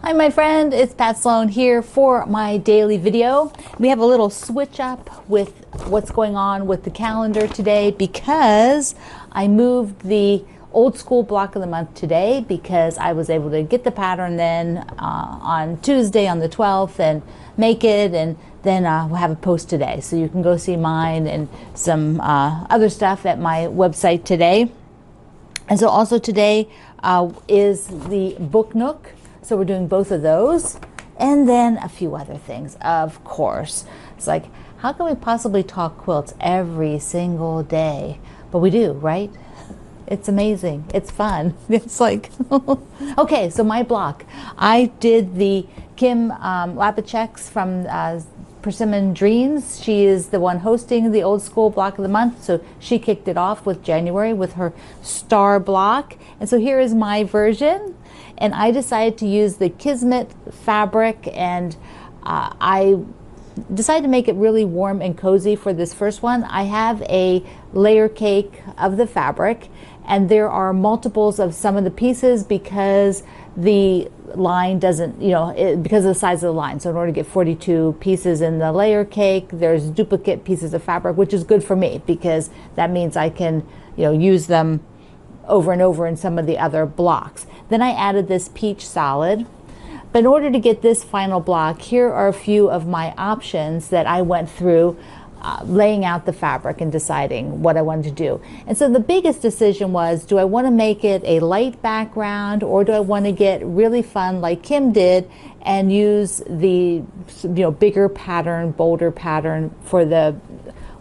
Hi my friend, it's Pat Sloan here for my daily video. We have a little switch up with what's going on with the calendar today because I moved the old school block of the month today because I was able to get the pattern then on Tuesday on the 12th and make it, and then we'll have a post today. So you can go see mine and some other stuff at my website today. And so also today is the book nook. So we're doing both of those, and then a few other things, of course. It's like, how can we possibly talk quilts every single day? But we do, right? It's amazing. It's fun. It's like, okay, so my block. I did the Kim Lapacheks from Persimmon Dreams. She is the one hosting the old school block of the month. So she kicked it off with January with her star block. And so here is my version. And I decided to use the Kismet fabric, and I decided to make it really warm and cozy for this first one. I have a layer cake of the fabric, and there are multiples of some of the pieces because the line doesn't, because of the size of the line. So in order to get 42 pieces in the layer cake, there's duplicate pieces of fabric, which is good for me because that means I can, use them over and over in some of the other blocks. Then I added this peach solid. But in order to get this final block, here are a few of my options that I went through laying out the fabric and deciding what I wanted to do. And so the biggest decision was, do I want to make it a light background, or do I want to get really fun like Kim did and use the bigger pattern, bolder pattern for the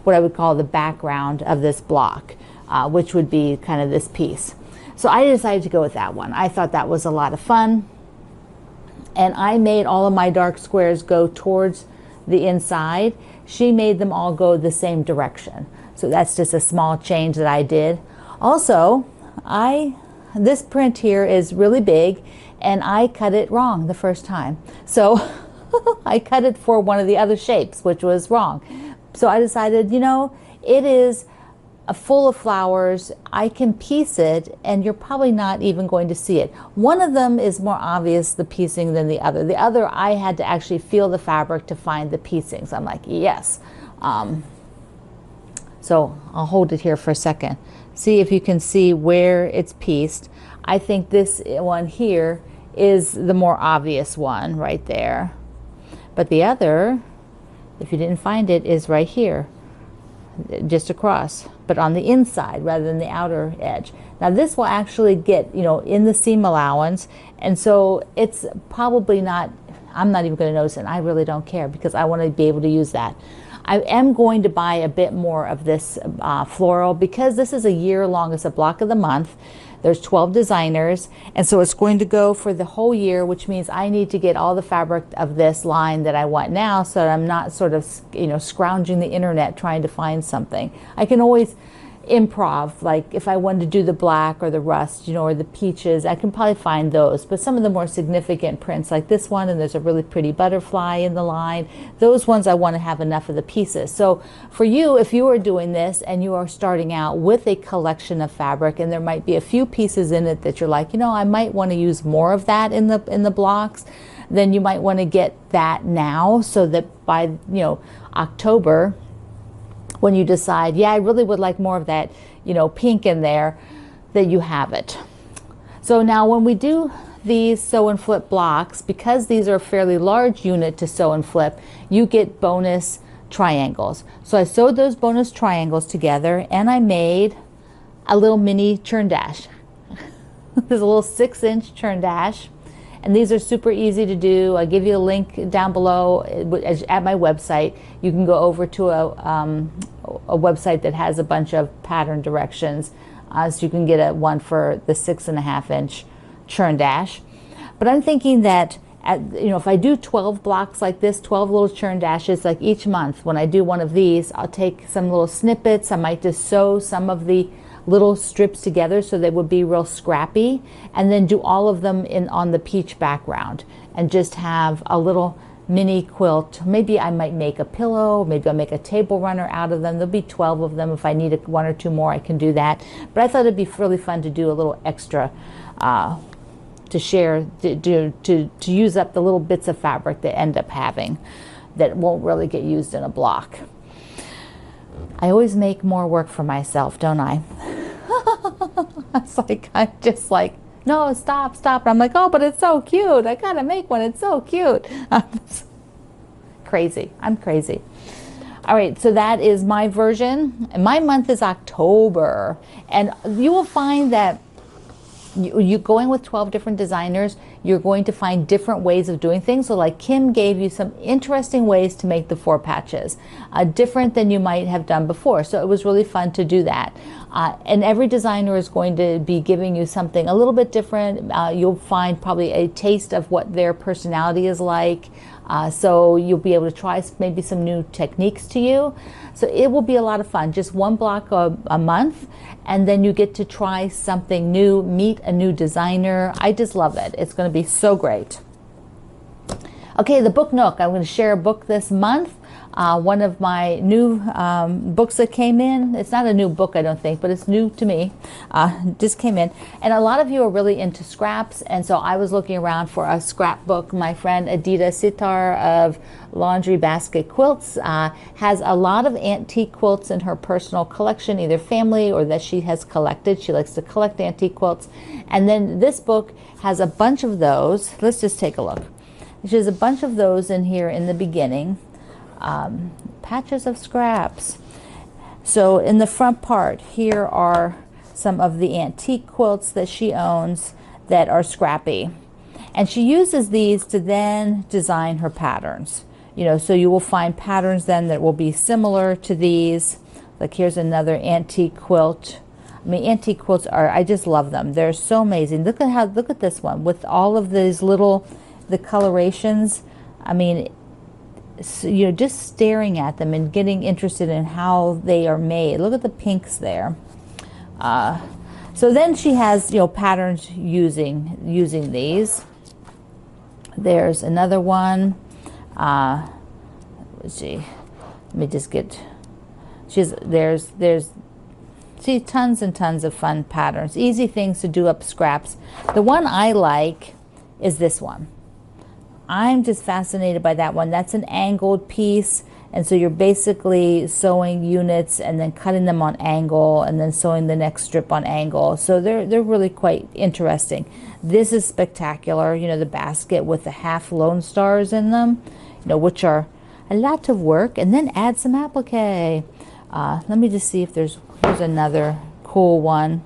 what I would call the background of this block, which would be kind of this piece. So I decided to go with that one. I thought that was a lot of fun. And I made all of my dark squares go towards the inside. She made them all go the same direction. So that's just a small change that I did. Also, this print here is really big, and I cut it wrong the first time. So I cut it for one of the other shapes, which was wrong. So I decided, it is full of flowers. I can piece it, and you're probably not even going to see it. One of them is more obvious, the piecing, than the other. The other, I had to actually feel the fabric to find the piecings. I'm like, yes. So I'll hold it here for a second. See if you can see where it's pieced. I think this one here is the more obvious one right there. But the other, if you didn't find it, is right here, just across, but on the inside rather than the outer edge. Now this will actually get, in the seam allowance, and so it's probably not, I'm not even going to notice it, and I really don't care because I want to be able to use that. I am going to buy a bit more of this floral because this is a year long. It's a block of the month. There's 12 designers, and so it's going to go for the whole year, which means I need to get all the fabric of this line that I want now so that I'm not sort of, scrounging the internet trying to find something. I can always improv, like if I wanted to do the black or the rust, or the peaches, I can probably find those. But some of the more significant prints like this one, and there's a really pretty butterfly in the line, those ones I want to have enough of the pieces. So for you, if you are doing this and you are starting out with a collection of fabric and there might be a few pieces in it that you're like, I might want to use more of that in the blocks, then you might want to get that now so that by October, when you decide, I really would like more of that, pink in there, that you have it. So now when we do these sew and flip blocks, because these are a fairly large unit to sew and flip, you get bonus triangles. So I sewed those bonus triangles together, and I made a little mini churn dash. There's a little 6-inch churn dash. And these are super easy to do. I'll give you a link down below at my website. You can go over to a website that has a bunch of pattern directions. So you can get one for the 6.5-inch churn dash. But I'm thinking that, if I do 12 blocks like this, 12 little churn dashes, like each month, when I do one of these, I'll take some little snippets. I might just sew some of the little strips together so they would be real scrappy, and then do all of them on the peach background and just have a little mini quilt. Maybe I might make a pillow, maybe I'll make a table runner out of them. There'll be 12 of them. If I need one or two more, I can do that. But I thought it'd be really fun to do a little extra to share, to use up the little bits of fabric that end up having that won't really get used in a block. I always make more work for myself, don't I? It's like, I'm just like, no, stop. And I'm like, oh, but it's so cute. I gotta make one. It's so cute. Crazy. I'm crazy. All right, so that is my version. And my month is October. And you will find that you going with 12 different designers, you're going to find different ways of doing things. So like Kim gave you some interesting ways to make the 4 patches, different than you might have done before. So it was really fun to do that. And every designer is going to be giving you something a little bit different. You'll find probably a taste of what their personality is like. So you'll be able to try maybe some new techniques to you. So it will be a lot of fun. Just 1 block a month, and then you get to try something new, meet a new designer. I just love it. It's going to be so great. Okay, the book nook. I'm going to share a book this month. One of my new books that came in. It's not a new book, I don't think, but it's new to me. Just came in. And a lot of you are really into scraps, and so I was looking around for a scrapbook. My friend Adita Sitar of Laundry Basket Quilts has a lot of antique quilts in her personal collection, either family or that she has collected. She likes to collect antique quilts. And then this book has a bunch of those. Let's just take a look. She has a bunch of those in here in the beginning. Patches of scraps. So in the front part, here are some of the antique quilts that she owns that are scrappy. And she uses these to then design her patterns. You know, so you will find patterns then that will be similar to these. Like here's another antique quilt. I mean, antique quilts are, I just love them. They're so amazing. Look at this one with all of these little, the colorations. I mean, so, you know, just staring at them and getting interested in how they are made. Look at the pinks there. So then she has, you know, patterns using these. There's another one. Let's see. Let me just get. There's see, tons and tons of fun patterns, easy things to do up scraps. The one I like is this one. I'm just fascinated by that one. That's an angled piece, and so you're basically sewing units and then cutting them on angle and then sewing the next strip on angle. So they're really quite interesting. This is spectacular. You know, the basket with the half Lone Stars in them, you know, which are a lot of work, and then add some applique. Let me just see if here's another cool one.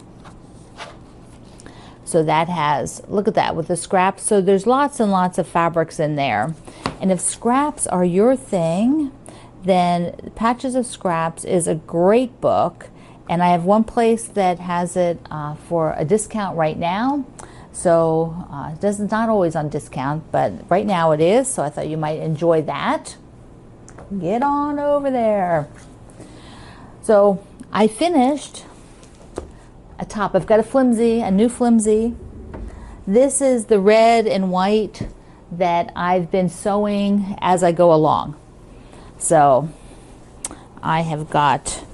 So that has, look at that with the scraps. So there's lots and lots of fabrics in there. And if scraps are your thing, then Patches of Scraps is a great book. And I have one place that has it for a discount right now. So it's not always on discount, but right now it is. So I thought you might enjoy that. Get on over there. So I finished a top. I've got a new flimsy. This is the red and white that I've been sewing as I go along. So I have got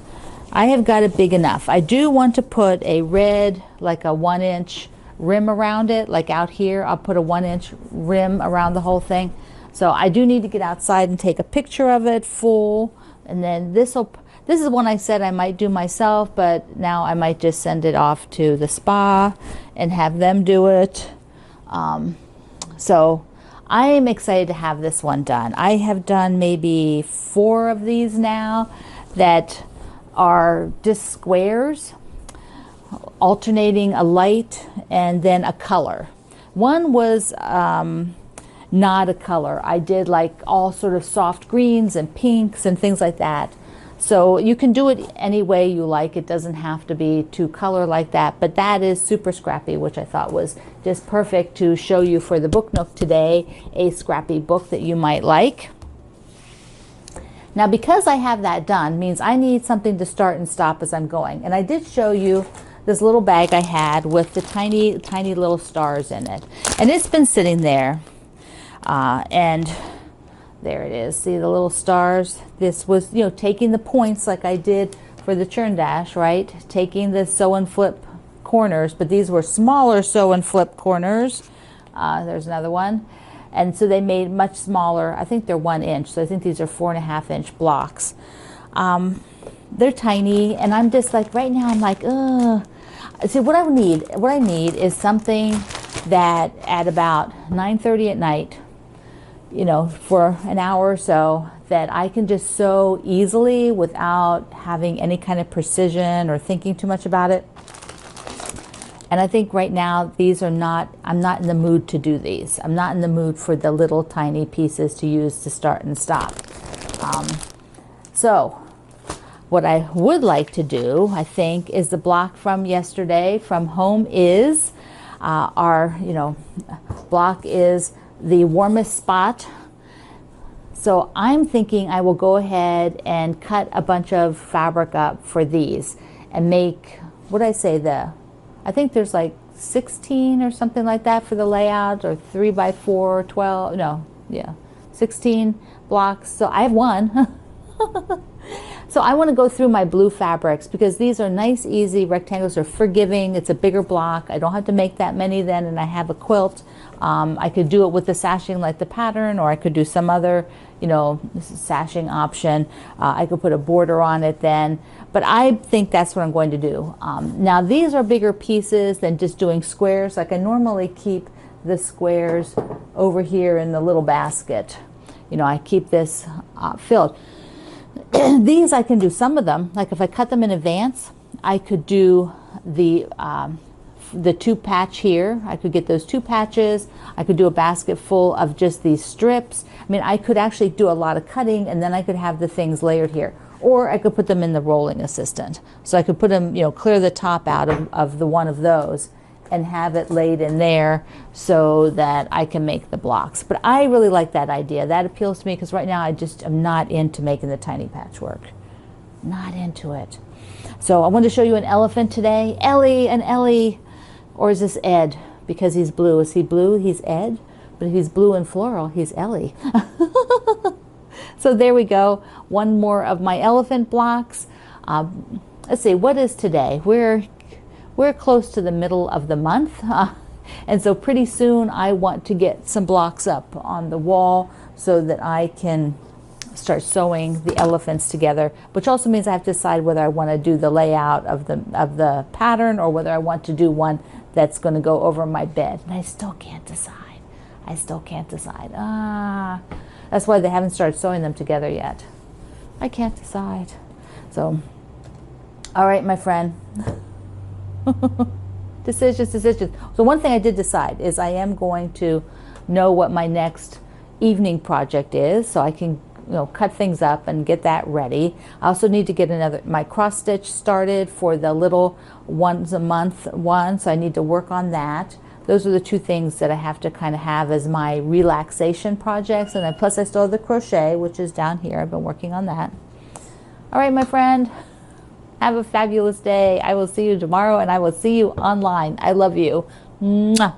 it big enough. I do want to put a red, like a 1-inch rim around it, like out here. I'll put a 1-inch rim around the whole thing. So I do need to get outside and take a picture of it full, and then this is one I said I might do myself, but now I might just send it off to the spa and have them do it. So I am excited to have this one done. I have done maybe 4 of these now that are just squares, alternating a light and then a color. One was not a color. I did like all sort of soft greens and pinks and things like that. So you can do it any way you like. It doesn't have to be to color like that, but that is super scrappy, which I thought was just perfect to show you for the book nook today, a scrappy book that you might like. Now, because I have that done, means I need something to start and stop as I'm going. And I did show you this little bag I had with the tiny, tiny little stars in it. And it's been sitting there. And there it is. See the little stars? This was, you know, taking the points like I did for the churn dash, right? Taking the sew and flip corners, but these were smaller sew and flip corners. There's another one. And so they made much smaller. I think they're 1 inch. So I think these are 4.5-inch blocks. They're tiny, and I'm just like, right now I'm like, ugh. See, what I need is something that at about 9:30 at night, you know, for an hour or so, that I can just sew easily without having any kind of precision or thinking too much about it. And I think right now these are not, I'm not in the mood to do these. I'm not in the mood for the little tiny pieces to use to start and stop. So what I would like to do, I think, is the block from yesterday from Home Is. Our, you know, block is the warmest spot. So I'm thinking I will go ahead and cut a bunch of fabric up for these and make, what did I say, I think there's like 16 or something like that for the layout, or 3x4, 12, no, yeah, 16 blocks. So I have one. So I want to go through my blue fabrics because these are nice, easy rectangles. They're forgiving. It's a bigger block. I don't have to make that many then, and I have a quilt. I could do it with the sashing like the pattern, or I could do some other, you know, sashing option. I could put a border on it then, but I think that's what I'm going to do. Now these are bigger pieces than just doing squares. Like I normally keep the squares over here in the little basket. You know, I keep this filled. These I can do some of them, like if I cut them in advance, I could do the 2 patch here. I could get those 2 patches. I could do a basket full of just these strips. I mean, I could actually do a lot of cutting, and then I could have the things layered here. Or I could put them in the rolling assistant. So I could put them, you know, clear the top out of the one of those and have it laid in there so that I can make the blocks. But I really like that idea. That appeals to me because right now I just am not into making the tiny patchwork. Not into it. So I wanted to show you an elephant today. Ellie and Ellie. Or is this Ed? Because he's blue. Is he blue? He's Ed. But if he's blue and floral, he's Ellie. So there we go. One more of my elephant blocks. Let's see, what is today? We're close to the middle of the month. And so pretty soon I want to get some blocks up on the wall so that I can start sewing the elephants together, which also means I have to decide whether I want to do the layout of the pattern or whether I want to do one that's going to go over my bed. And I still can't decide. I still can't decide. That's why they haven't started sewing them together yet. I can't decide. So, all right, my friend. Decisions. So one thing I did decide is I am going to know what my next evening project is, so I can, you know, cut things up and get that ready. I also need to get my cross stitch started for the little once a month one, so I need to work on that. Those are the 2 things that I have to kind of have as my relaxation projects. And then plus I still have the crochet, which is down here. I've been working on that. All right, my friend, have a fabulous day. I will see you tomorrow, and I will see you online. I love you. Mwah.